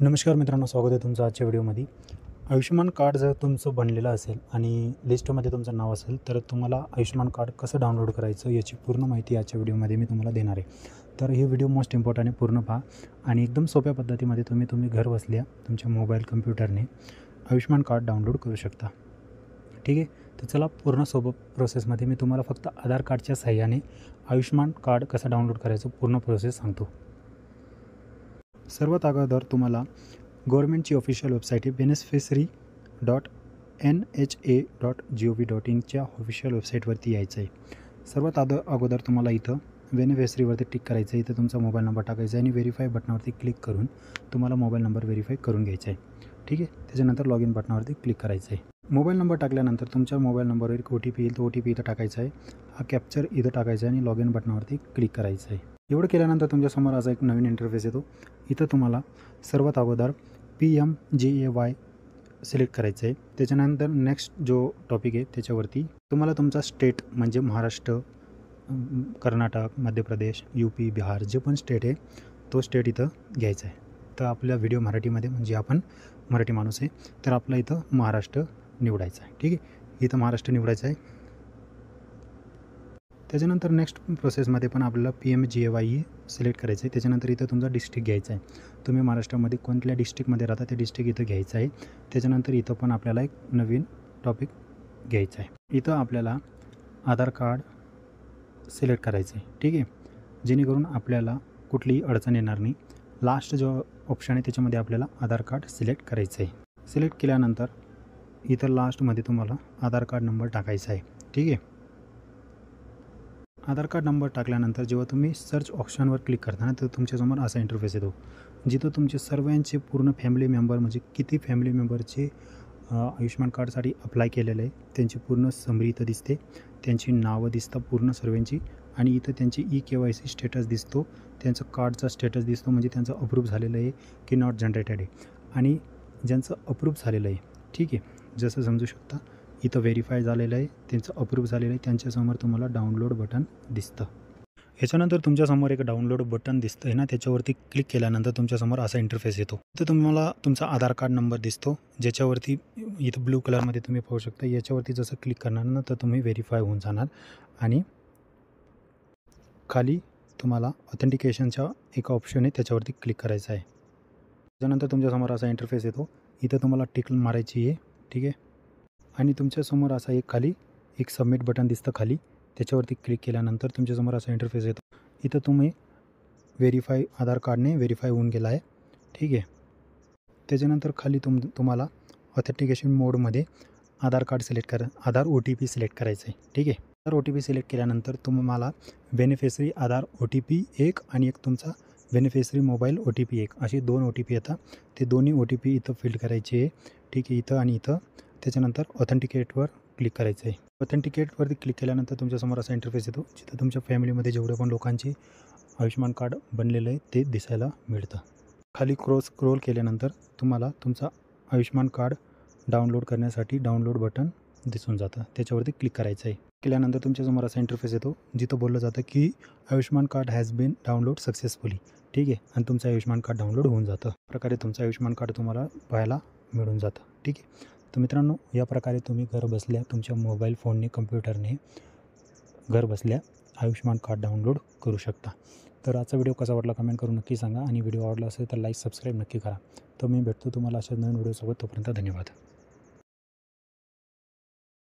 नमस्कार मित्रांनो, स्वागत आहे तुमचं आजच्या व्हिडिओमध्ये। आयुष्यमान कार्ड जर तुमचं बनलेलं असेल आणि लिस्टमध्ये तुमचं नाव असेल तर तुम्हाला आयुष्यमान कार्ड कसं डाउनलोड करायचं याची पूर्ण माहिती आजच्या व्हिडिओमध्ये मी तुम्हाला देणार आहे। तर हे व्हिडिओ मोस्ट इम्पॉर्टंट आहे, पूर्ण पहा आणि एकदम सोप्या पद्धतीमध्ये तुम्ही घर बसल्या तुमच्या मोबाईल कम्प्युटरने आयुष्यमान कार्ड डाउनलोड करू शकता। ठीक आहे, तर चला पूर्ण सोपं प्रोसेसमध्ये मी तुम्हाला फक्त आधार कार्डच्या सहाय्याने आयुष्यमान कार्ड कसं डाउनलोड करायचं पूर्ण प्रोसेस सांगतो। सर्वात अगोदर तुम्हाला गव्हर्नमेंटची ऑफिशियल वेबसाईट आहे beneficiary.nha.gov.in ऑफिशियल वेबसाईटवरती यायचं आहे। सर्वात अगोदर तुम्हाला इथं बेनिफिशरीवरती टिक करायचं आहे। इथं तुमचा मोबाईल नंबर टाकायचा आहे आणि व्हेरीफाय बटनावरती क्लिक करून तुम्हाला मोबाईल नंबर व्हेरीफाय करून घ्यायचा आहे। ठीक आहे, त्याच्यानंतर लॉग इन बटनावरती क्लिक करायचं आहे। मोबाईल नंबर टाकल्यानंतर तुमच्या मोबाईल नंबरवर एक OTP येईल, तो OTP इथं टाकायचा आहे। हा कॅप्चर इथं टाकायचा आहे आणि लॉग इन बटनावरती क्लिक करायचं आहे। एवढं केल्यानंतर तुमच्यासमोर असा एक नवीन इंटरफेस येतो। इथं तुम्हाला सर्वात अगोदर PMGAY सिलेक्ट करायचं आहे। त्याच्यानंतर नेक्स्ट जो टॉपिक आहे त्याच्यावरती तुम्हाला तुमचा स्टेट म्हणजे महाराष्ट्र, कर्नाटक, मध्य प्रदेश, UP, बिहार जे पण स्टेट आहे तो स्टेट इथं घ्यायचा आहे। तर आपल्या व्हिडिओ मराठीमध्ये म्हणजे आपण मराठी माणूस आहे तर आपला इथं महाराष्ट्र निवडायचा आहे। ठीक आहे, इथं महाराष्ट्र निवडायचं आहे। त्याच्यानंतर नेक्स्ट प्रोसेसमध्ये पण आपल्याला PMGAY सिलेक्ट करायचं आहे। त्याच्यानंतर इथं तुमचा डिस्ट्रिक्ट घ्यायचा आहे, तुम्ही महाराष्ट्रामध्ये कोणत्या डिस्ट्रिक्टमध्ये राहता ते डिस्ट्रिक्ट इथं घ्यायचं आहे। त्याच्यानंतर इथं पण आपल्याला एक नवीन टॉपिक घ्यायचा आहे। इथं आपल्याला आधार कार्ड सिलेक्ट करायचं आहे। ठीक आहे, जेणेकरून आपल्याला कुठलीही अडचण येणार नाही। लास्ट जो ऑप्शन आहे त्याच्यामध्ये आपल्याला आधार कार्ड सिलेक्ट करायचं आहे। सिलेक्ट केल्यानंतर इथं लास्टमध्ये तुम्हाला आधार कार्ड नंबर टाकायचा आहे। ठीक आहे, आधार कार्ड नंबर टाकल्यानंतर जेव्हा तुम्ही सर्च ऑप्शनवर क्लिक करता ना तर तुमच्यासमोर असा इंटरफेस येतो, जिथं तुमचे सर्वांचे पूर्ण फॅमिली मेंबर म्हणजे किती फॅमिली मेंबरचे आयुष्यमान कार्डसाठी अप्लाय केलेलं आहे त्यांची पूर्ण समरी इथं दिसते, त्यांची नावं दिसतं पूर्ण सर्वांची आणि इथं त्यांची EKYC स्टेटस दिसतो, त्यांचं कार्डचा स्टेटस दिसतो म्हणजे त्यांचं अप्रूव्ह झालेलं आहे की नॉट जनरेटेड आहे। आणि ज्यांचं अप्रूव्ह झालेलं आहे, ठीक आहे, जसं समजू शकता इथं व्हेरीफाय झालेलं आहे, त्यांचं अप्रूव्ह झालेलं आहे, त्यांच्यासमोर तुम्हाला डाउनलोड बटन दिसतं। ह्याच्यानंतर तुमच्यासमोर एक डाउनलोड बटन दिसतं आहे ना, त्याच्यावरती क्लिक केल्यानंतर तुमच्यासमोर असा इंटरफेस येतो। तर तुम्हाला तुमचा आधार कार्ड नंबर दिसतो, ज्याच्यावरती इथं ब्लू कलरमध्ये तुम्ही पाहू शकता। याच्यावरती जसं क्लिक करणार ना तर तुम्ही व्हेरीफाय होऊन जाणार आणि खाली तुम्हाला ऑथेंटिकेशनचा एक ऑप्शन आहे त्याच्यावरती क्लिक करायचं आहे। त्याच्यानंतर तुमच्यासमोर असा इंटरफेस येतो, इथं तुम्हाला टिक मारायची आहे। ठीक आहे, आणि तुमच्यासमोर असा एक खाली एक सबमिट बटन दिसतं खाली, त्याच्यावरती क्लिक केल्यानंतर तुमच्यासमोर असा इंटरफेस येतो। इथं तुम्ही व्हेरीफाय आधार कार्डने व्हेरीफाय होऊन गेला आहे। ठीक आहे, त्याच्यानंतर खाली तुम्हाला ऑथेंटिकेशन मोडमध्ये आधार कार्ड सिलेक्ट आधार OTP सिलेक्ट करायचं आहे। ठीक आहे, आधार OTP सिलेक्ट केल्यानंतर तुम्हाला बेनिफिशरी आधार OTP 1 आणि एक तुमचा बेनिफिशरी मोबाईल OTP 1 असे 2 OTP येतात, ते दोन्ही OTP इथं फिल करायचे आहे। ठीक आहे, इथं आणि इथं। त्याच्यानंतर ऑथेंटिकेटवर क्लिक करायचं आहे। ऑथेंटिकेटवरती क्लिक केल्यानंतर तुमच्यासमोर असा इंटरफेस येतो, जिथं तुमच्या फॅमिलीमध्ये जेवढे पण लोकांचे आयुष्यमान कार्ड बनलेलं आहे ते दिसायला मिळतं। खाली स्क्रोल केल्यानंतर तुम्हाला तुमचा आयुष्यमान कार्ड डाउनलोड करण्यासाठी डाउनलोड बटन दिसून जातं, त्याच्यावरती क्लिक करायचं आहे। केल्यानंतर तुमच्यासमोर असा इंटरफेस येतो, जिथं बोललं जातं की Ayushman card has been download successfully. ठीक आहे, आणि तुमचं आयुष्यमान कार्ड डाउनलोड होऊन जातं। प्रकारे तुमचं आयुष्यमान कार्ड तुम्हाला पाहायला मिळून जातं। ठीक आहे, तर मित्रांनो या प्रकारे तुम्ही घर बसल्या तुमच्या मोबाईल फोनने कम्प्युटरने घर बसल्या आयुष्यमान कार्ड डाउनलोड करू शकता। तर आजचा व्हिडिओ कसा वाटला कमेंट करून नक्की सांगा आणि व्हिडिओ आवडला असेल तर लाईक सबस्क्राईब नक्की करा। तर मी भेटतो तुम्हाला अशा नवीन व्हिडिओसोबत, तोपर्यंत धन्यवाद।